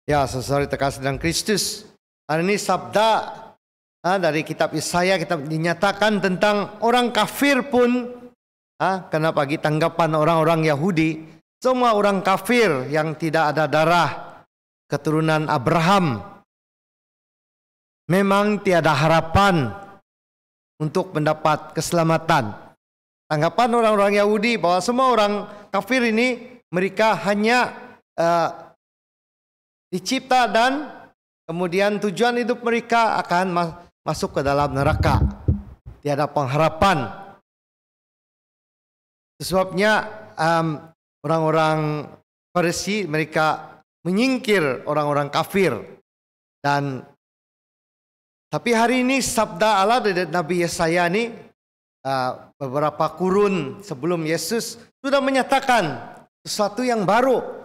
Ya, saudara terkasih dalam Kristus. Hari ini sabda dari kitab Yesaya kita dinyatakan tentang orang kafir pun, karena bagi tanggapan orang-orang Yahudi, semua orang kafir yang tidak ada darah keturunan Abraham memang tiada harapan untuk mendapat keselamatan. Tanggapan orang-orang Yahudi bahwa semua orang kafir ini mereka hanya dicipta dan kemudian tujuan hidup mereka akan masuk ke dalam neraka. Tiada pengharapan. Sebabnya orang-orang Farisi mereka menyingkir orang-orang kafir. Tapi hari ini sabda Allah dari Nabi Yesaya ini beberapa kurun sebelum Yesus sudah menyatakan sesuatu yang baru.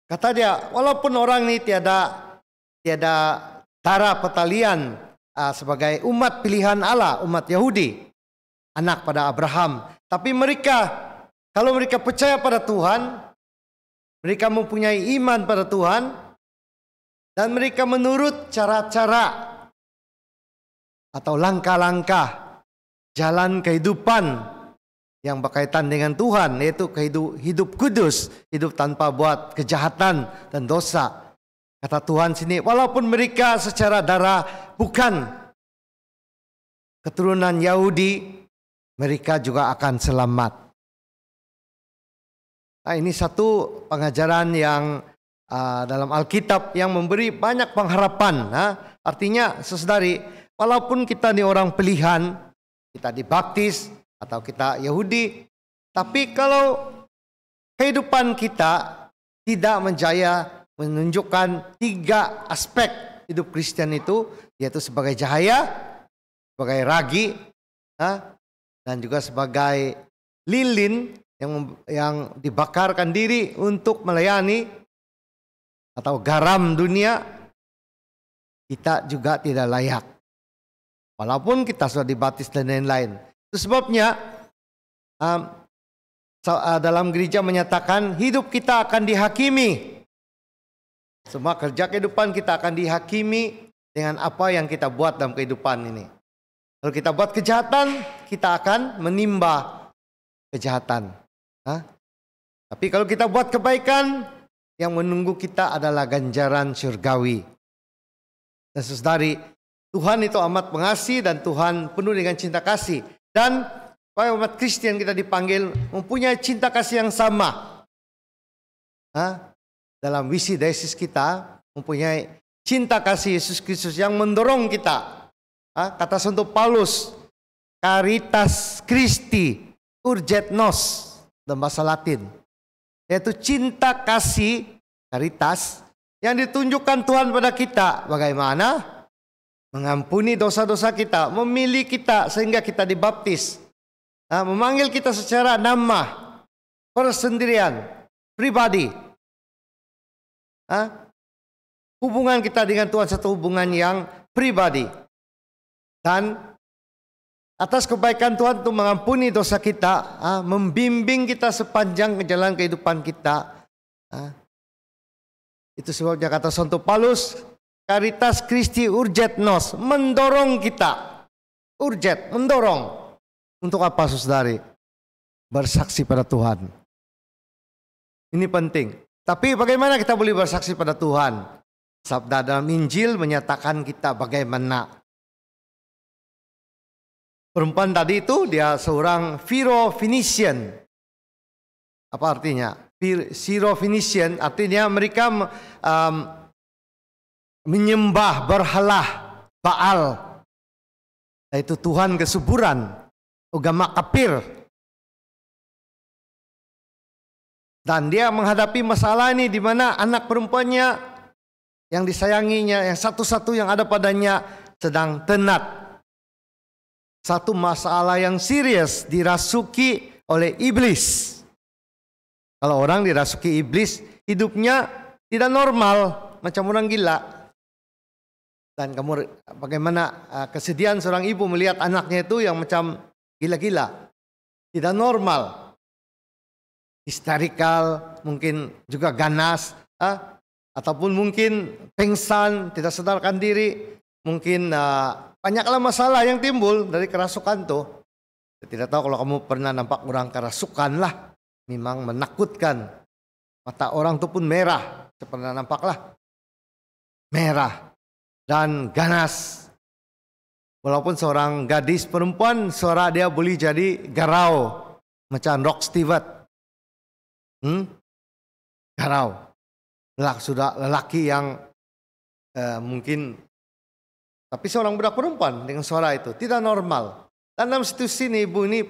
Kata dia, walaupun orang ini tiada tara pertalian sebagai umat pilihan Allah, umat Yahudi, anak pada Abraham, tapi mereka, kalau mereka percaya pada Tuhan, mereka mempunyai iman pada Tuhan, dan mereka menurut cara-cara atau langkah-langkah jalan kehidupan yang berkaitan dengan Tuhan, yaitu hidup kudus, hidup tanpa buat kejahatan dan dosa. Kata Tuhan sini, walaupun mereka secara darah bukan keturunan Yahudi, mereka juga akan selamat. Nah, ini satu pengajaran yang dalam Alkitab yang memberi banyak pengharapan. Artinya, saudari, walaupun kita ini orang pilihan, kita dibaptis, atau kita Yahudi, tapi kalau kehidupan kita tidak menunjukkan 3 aspek hidup Kristen itu, yaitu sebagai cahaya, sebagai ragi, dan juga sebagai lilin yang dibakarkan diri untuk melayani atau garam dunia, kita juga tidak layak. Walaupun kita sudah dibaptis dan lain-lain. Itu sebabnya dalam gereja menyatakan hidup kita akan dihakimi. Semua kerja kehidupan kita akan dihakimi dengan apa yang kita buat dalam kehidupan ini. Kalau kita buat kejahatan, kita akan menimba kejahatan. Tapi kalau kita buat kebaikan, yang menunggu kita adalah ganjaran surgawi. Dan saudari, Tuhan itu amat mengasihi dan Tuhan penuh dengan cinta kasih. Dan umat Kristen kita dipanggil mempunyai cinta kasih yang sama. Dalam visi desis kita mempunyai cinta kasih Yesus Kristus yang mendorong kita. Kata Santo Paulus, Caritas Christi urget nos dalam bahasa Latin. Yaitu cinta kasih, caritas, yang ditunjukkan Tuhan pada kita. Bagaimana? Mengampuni dosa-dosa kita, memilih kita sehingga kita dibaptis, memanggil kita secara nama, persendirian, pribadi. Hubungan kita dengan Tuhan satu hubungan yang pribadi. Dan atas kebaikan Tuhan untuk mengampuni dosa kita, membimbing kita sepanjang jalan kehidupan kita. Itu sebabnya kata Santo Paulus, Caritas Christi urget nos, mendorong kita. Urget, mendorong. Untuk apa, saudari? Bersaksi pada Tuhan. Ini penting. Tapi bagaimana kita boleh bersaksi pada Tuhan? Sabda dalam Injil menyatakan kita bagaimana. Perempuan tadi itu dia seorang Syro-Phoenician. Apa artinya? Syro-Phoenician artinya mereka menyembah berhala Baal, yaitu Tuhan kesuburan, agama kafir. Dan dia menghadapi masalah ini di mana anak perempuannya yang disayanginya, yang satu-satu yang ada padanya sedang tenat. Satu masalah yang serius dirasuki oleh iblis. Kalau orang dirasuki iblis, hidupnya tidak normal, macam orang gila. Dan kamu bagaimana kesedihan seorang ibu melihat anaknya itu yang macam gila-gila. Tidak normal. Histerikal, mungkin juga ganas. ataupun mungkin pingsan, tidak sadarkan diri, mungkin banyaklah masalah yang timbul dari kerasukan tuh. Tidak tahu kalau kamu pernah nampak orang kerasukan lah, memang menakutkan. Mata orang tuh pun merah, saya pernah nampak lah, merah dan ganas. Walaupun seorang gadis perempuan, suara dia boleh jadi garau, macam Rod Stewart. Garau. Sudah lelaki yang mungkin, tapi seorang budak perempuan dengan suara itu tidak normal. Dan dalam situasi ini ibu ini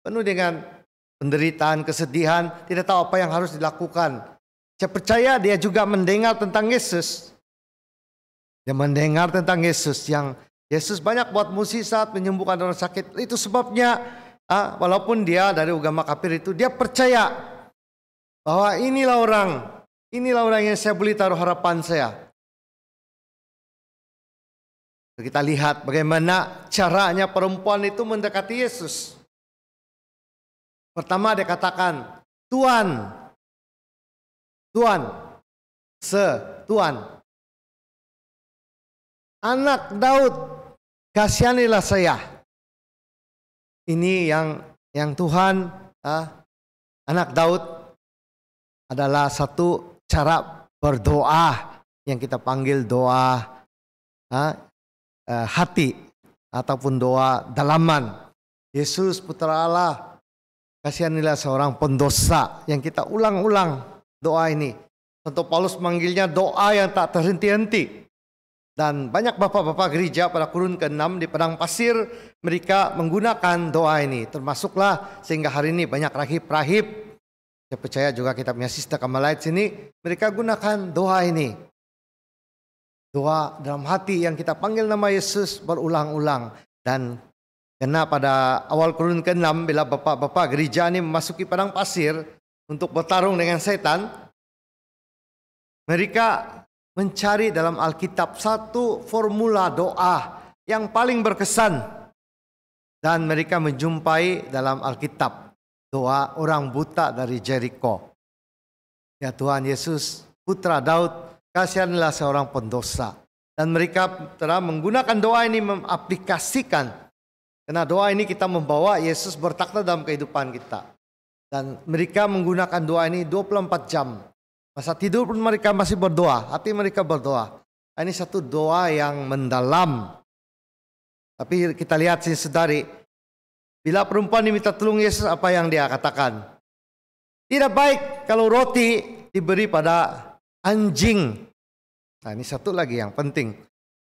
penuh dengan penderitaan, kesedihan, tidak tahu apa yang harus dilakukan. Saya percaya dia juga mendengar tentang Yesus. Dia mendengar tentang Yesus yang Yesus banyak buat mukjizat, menyembuhkan orang sakit. Itu sebabnya walaupun dia dari agama kafir itu, dia percaya bahwa inilah orang yang saya boleh taruh harapan saya. Kita lihat bagaimana caranya perempuan itu mendekati Yesus. Pertama dia katakan, Tuan, Tuan, Anak Daud, kasihanilah saya. Ini yang Tuhan, anak Daud adalah satu cara berdoa yang kita panggil doa hati ataupun doa dalaman. Yesus Putra Allah, kasihanilah seorang pendosa, yang kita ulang-ulang doa ini. Santo Paulus manggilnya doa yang tak terhenti-henti. Dan banyak bapak-bapak gereja pada kurun ke-6 di padang pasir, mereka menggunakan doa ini. Termasuklah sehingga hari ini banyak rahib-rahib. Saya percaya juga kita punya Sister Kamalait sini, mereka gunakan doa ini. Doa dalam hati yang kita panggil nama Yesus berulang-ulang. Dan karena pada awal kurun ke-6, bila bapak-bapak gereja ini memasuki padang pasir untuk bertarung dengan setan, mereka mencari dalam Alkitab satu formula doa yang paling berkesan. Dan mereka menjumpai dalam Alkitab doa orang buta dari Jericho. Ya Tuhan Yesus, Putra Daud, kasihanilah seorang pendosa. Dan mereka telah menggunakan doa ini, mengaplikasikan. Karena doa ini kita membawa Yesus bertakhta dalam kehidupan kita. Dan mereka menggunakan doa ini 24 jam. Masa tidur pun mereka masih berdoa, hati mereka berdoa. Ini satu doa yang mendalam. Tapi kita lihat sini saudari, bila perempuan diminta tolong Yesus, apa yang dia katakan? Tidak baik kalau roti diberi pada anjing. Nah ini satu lagi yang penting.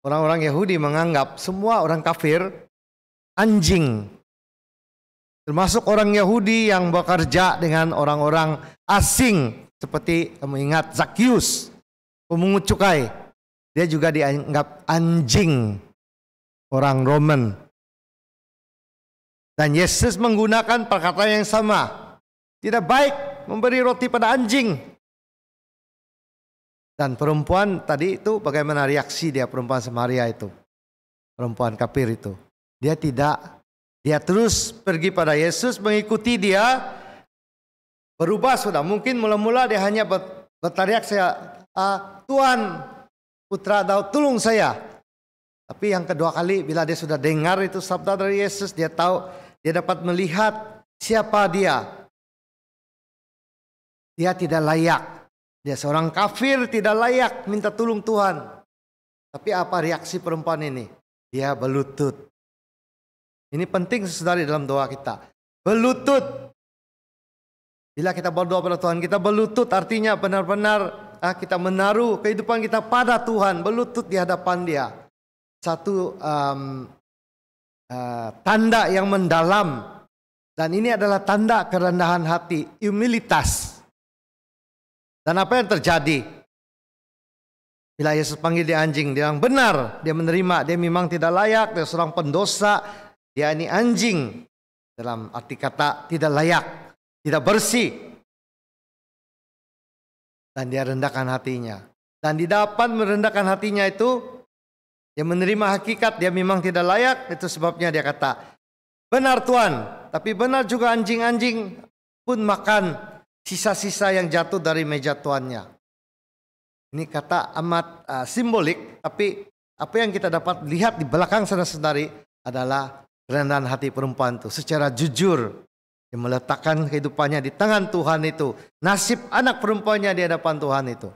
Orang-orang Yahudi menganggap semua orang kafir anjing. Termasuk orang Yahudi yang bekerja dengan orang-orang asing. Seperti kamu ingat Zakheus, pemungut cukai. Dia juga dianggap anjing orang Roman. Dan Yesus menggunakan perkataan yang sama. Tidak baik memberi roti pada anjing. Dan perempuan tadi itu bagaimana reaksi dia, perempuan Samaria itu. Perempuan kafir itu. Dia terus pergi pada Yesus, mengikuti dia. Berubah sudah, mungkin mula-mula dia hanya berteriak saya, Tuhan, Putra Daud, tolong saya. Tapi yang kedua kali bila dia sudah dengar itu sabda dari Yesus, dia tahu, dia dapat melihat siapa dia. Dia tidak layak. Dia seorang kafir, tidak layak minta tolong Tuhan. Tapi apa reaksi perempuan ini? Dia berlutut. Ini penting saudari dalam doa kita. Berlutut. Bila kita berdoa pada Tuhan, kita berlutut artinya benar-benar kita menaruh kehidupan kita pada Tuhan, berlutut di hadapan Dia. Satu tanda yang mendalam, dan ini adalah tanda kerendahan hati, humilitas. Dan apa yang terjadi? Bila Yesus panggil dia anjing, dia bilang benar, dia menerima, dia memang tidak layak, dia seorang pendosa, dia ini anjing. Dalam arti kata tidak layak. Tidak bersih. Dan dia rendahkan hatinya. Dan di dapat merendahkan hatinya itu, dia menerima hakikat, dia memang tidak layak. Itu sebabnya dia kata, benar Tuhan, tapi benar juga anjing-anjing pun makan sisa-sisa yang jatuh dari meja tuannya. Ini kata amat simbolik, tapi apa yang kita dapat lihat di belakang saudara-saudari adalah kerendahan hati perempuan itu. Secara jujur, dia meletakkan kehidupannya di tangan Tuhan itu. Nasib anak perempuannya di hadapan Tuhan itu.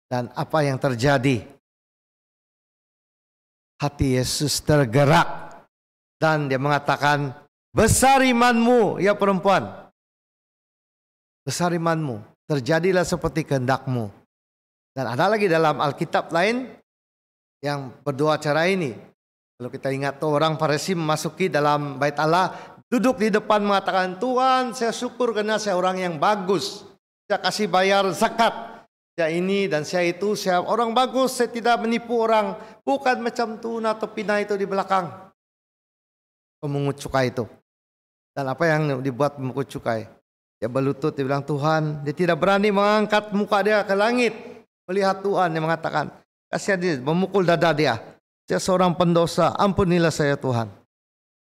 Dan apa yang terjadi? Hati Yesus tergerak. Dan dia mengatakan, besar imanmu ya perempuan. Besar imanmu. Terjadilah seperti kehendakmu. Dan ada lagi dalam Alkitab lain yang berdoa cara ini. Kalau kita ingat tuh orang Farisi memasuki dalam bait Allah, duduk di depan mengatakan, Tuhan saya syukur karena saya orang yang bagus. Saya kasih bayar zakat. Saya ini dan saya itu, saya orang bagus, saya tidak menipu orang. Bukan macam tuna atau pina itu di belakang. Pemungut cukai itu. Dan apa yang dibuat pemungut cukai? Dia berlutut, dia bilang Tuhan, dia tidak berani mengangkat muka dia ke langit. Melihat Tuhan yang mengatakan, kasihan dia, memukul dada dia. Saya seorang pendosa, ampunilah saya Tuhan.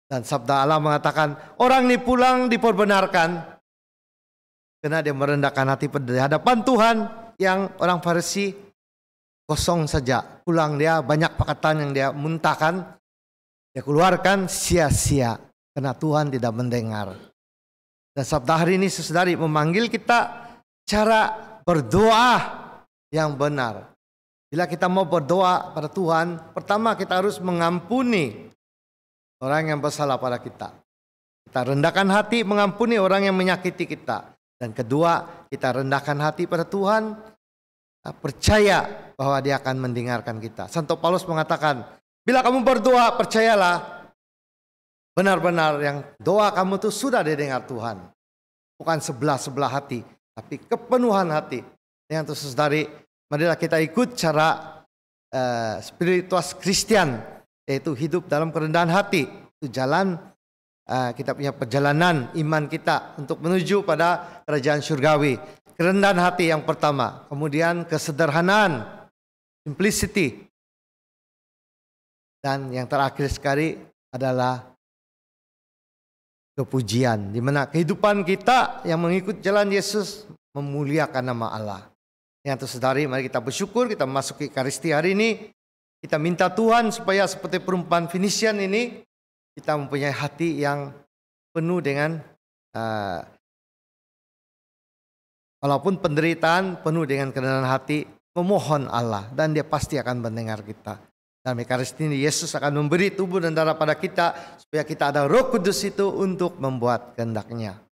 Dan sabda Allah mengatakan, orang ini pulang diperbenarkan. Karena dia merendahkan hati di hadapan Tuhan. Yang orang Farisi kosong saja. Pulang dia banyak perkataan yang dia muntahkan. Dia keluarkan sia-sia. Karena Tuhan tidak mendengar. Dan sabda hari ini saudari memanggil kita cara berdoa yang benar. Bila kita mau berdoa pada Tuhan, pertama kita harus mengampuni orang yang bersalah pada kita. Kita rendahkan hati mengampuni orang yang menyakiti kita. Dan kedua, kita rendahkan hati pada Tuhan, percaya bahwa Dia akan mendengarkan kita. Santo Paulus mengatakan, bila kamu berdoa, percayalah benar-benar yang doa kamu itu sudah didengar Tuhan. Bukan sebelah-sebelah hati, tapi kepenuhan hati. Yang saudari, marilah kita ikut cara spiritual Kristen, yaitu hidup dalam kerendahan hati. Itu jalan kita punya perjalanan iman kita untuk menuju pada kerajaan surgawi. Kerendahan hati yang pertama, kemudian kesederhanaan, simplicity, dan yang terakhir sekali adalah kepujian, di mana kehidupan kita yang mengikut jalan Yesus memuliakan nama Allah. Yang saudari, mari kita bersyukur, kita memasuki Ekaristi hari ini. Kita minta Tuhan supaya seperti perempuan Finisian ini, kita mempunyai hati yang penuh dengan, walaupun penderitaan, penuh dengan kerendahan hati, memohon Allah. Dan Dia pasti akan mendengar kita. Dalam Ekaristi ini, Yesus akan memberi tubuh dan darah pada kita, supaya kita ada Roh Kudus itu untuk membuat kehendak-Nya.